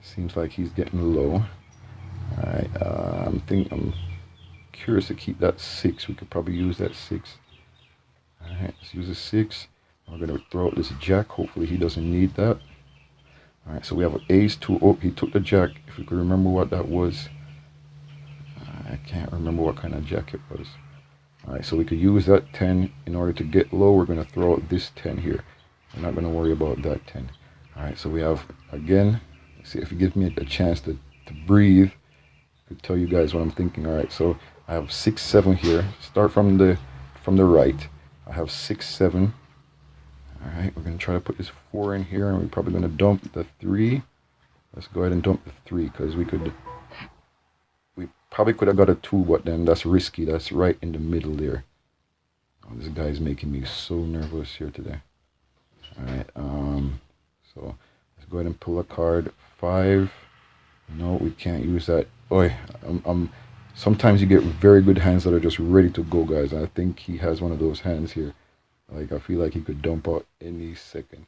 Seems like he's getting low. All right, I'm curious to keep that 6. We could probably use that 6. All right, let's use a 6. We're gonna throw out this jack. Hopefully he doesn't need that. All right, so we have an ace, 2. Oh, he took the jack. If we could remember what that was. I can't remember what kind of jack it was. All right, so we could use that 10 in order to get low. We're gonna throw out this 10 here. We're not gonna worry about that 10. All right, so we have, again, let's see if it gives me a chance to breathe. I could tell you guys what I'm thinking. All right, so I have 6, 7 here. Start from the right. I have 6, 7. All right, we're gonna try to put this 4 in here, and we're probably gonna dump the 3. Let's go ahead and dump the 3 because we probably could have got a 2, but then that's risky. That's right in the middle there. Oh, this guy's making me so nervous here today. All right, so let's go ahead and pull a card. 5. No, we can't use that. Oh, sometimes you get very good hands that are just ready to go, guys. And I think he has one of those hands here. Like, I feel like he could dump out any second.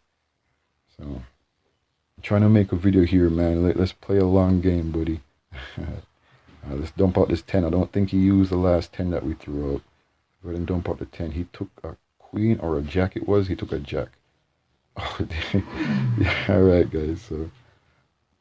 So, I'm trying to make a video here, man. Let's play a long game, buddy. Let's dump out this 10. I don't think he used the last 10 that we threw out. Go ahead and dump out the 10. He took a queen or a jack it was. He took a jack. Oh, yeah, all right, guys. So